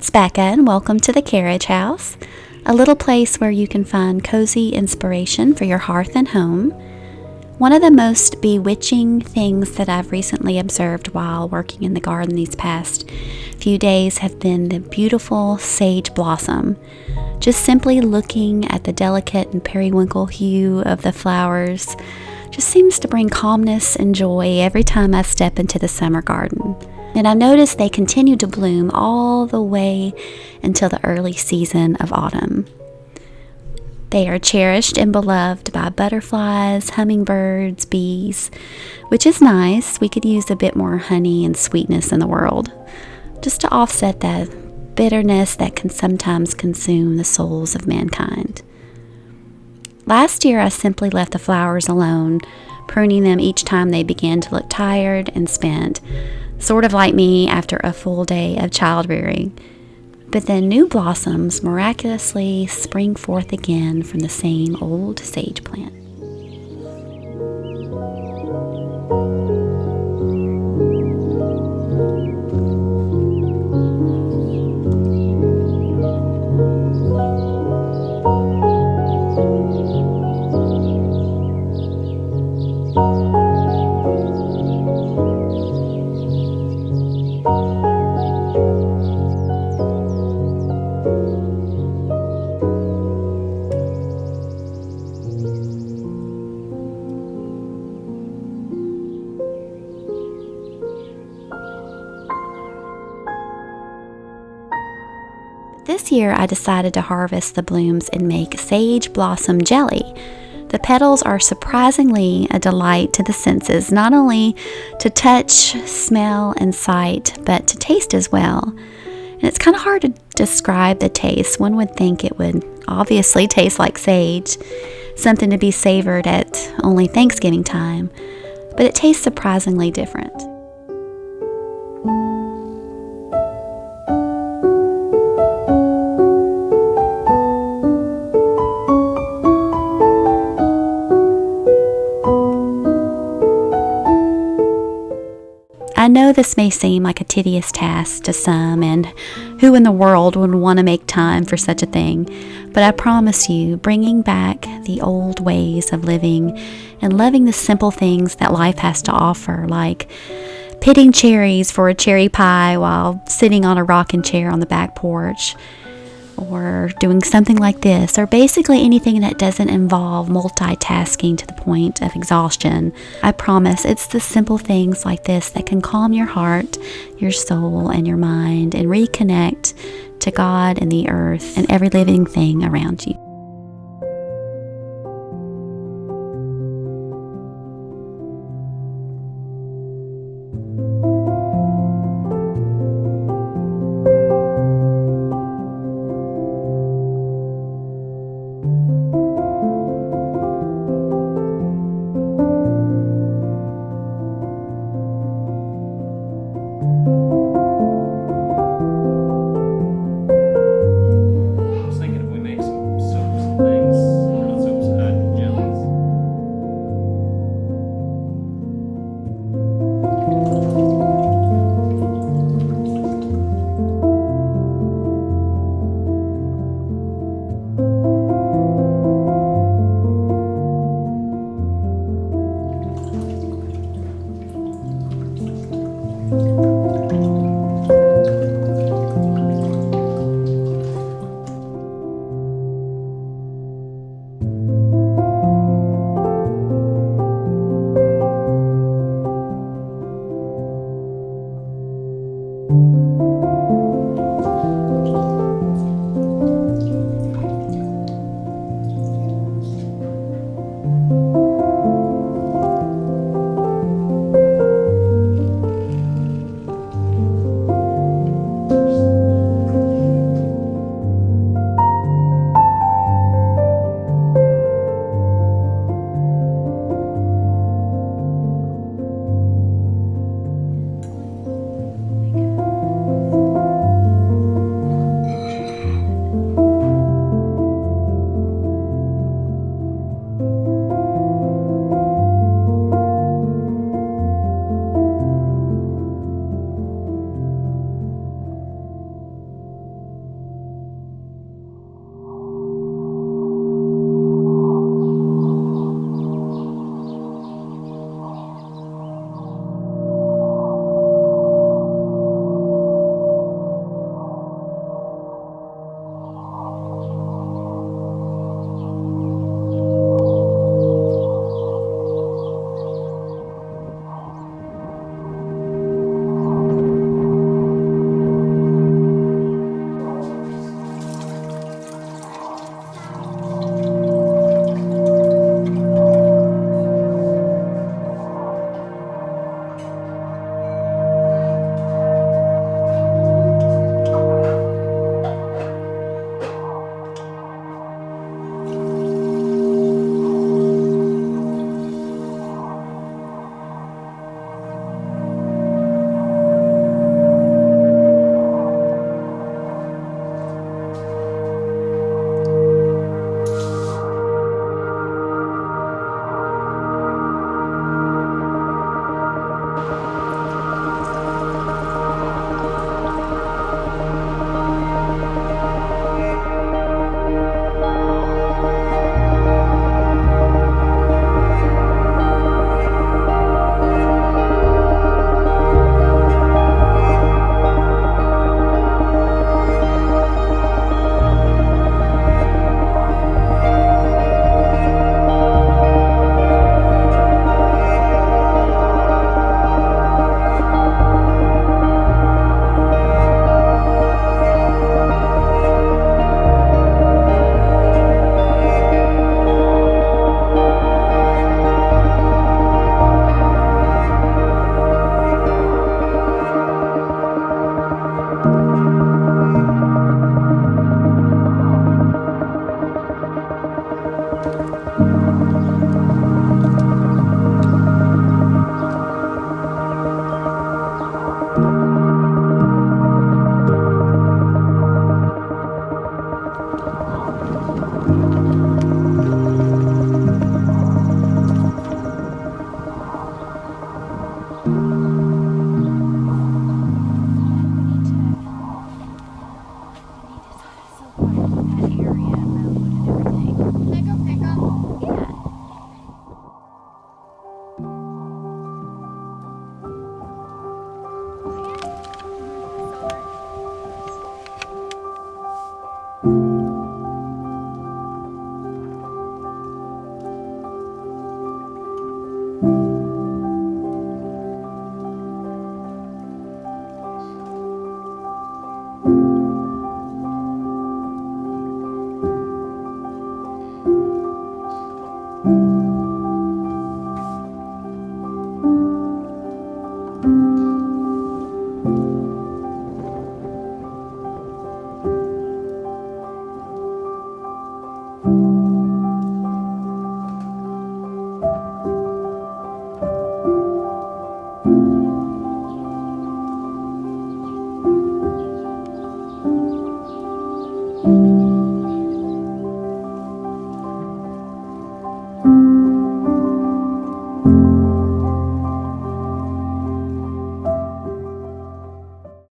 It's Bekah, and welcome to the Carriage House, a little place where you can find cozy inspiration for your hearth and home. One of the most bewitching things that I've recently observed while working in the garden these past few days have been the beautiful sage blossom. Just simply looking at the delicate and periwinkle hue of the flowers just seems to bring calmness and joy every time I step into the summer garden. And I've noticed they continue to bloom all the way until the early season of autumn. They are cherished and beloved by butterflies, hummingbirds, bees, which is nice. We could use a bit more honey and sweetness in the world, just to offset that bitterness that can sometimes consume the souls of mankind. Last year, I simply left the flowers alone, pruning them each time they began to look tired and spent, sort of like me after a full day of child rearing. But then new blossoms miraculously spring forth again from the same old sage plant. This year, I decided to harvest the blooms and make sage blossom jelly. The petals are surprisingly a delight to the senses, not only to touch, smell, and sight, but to taste as well. And it's kind of hard to describe the taste. One would think it would obviously taste like sage, something to be savored at only Thanksgiving time, but it tastes surprisingly different. I know this may seem like a tedious task to some, and who in the world would want to make time for such a thing? But I promise you, bringing back the old ways of living and loving the simple things that life has to offer, like pitting cherries for a cherry pie while sitting on a rocking chair on the back porch, or doing something like this, or basically anything that doesn't involve multitasking to the point of exhaustion. I promise it's the simple things like this that can calm your heart, your soul, and your mind, and reconnect to God and the earth and every living thing around you.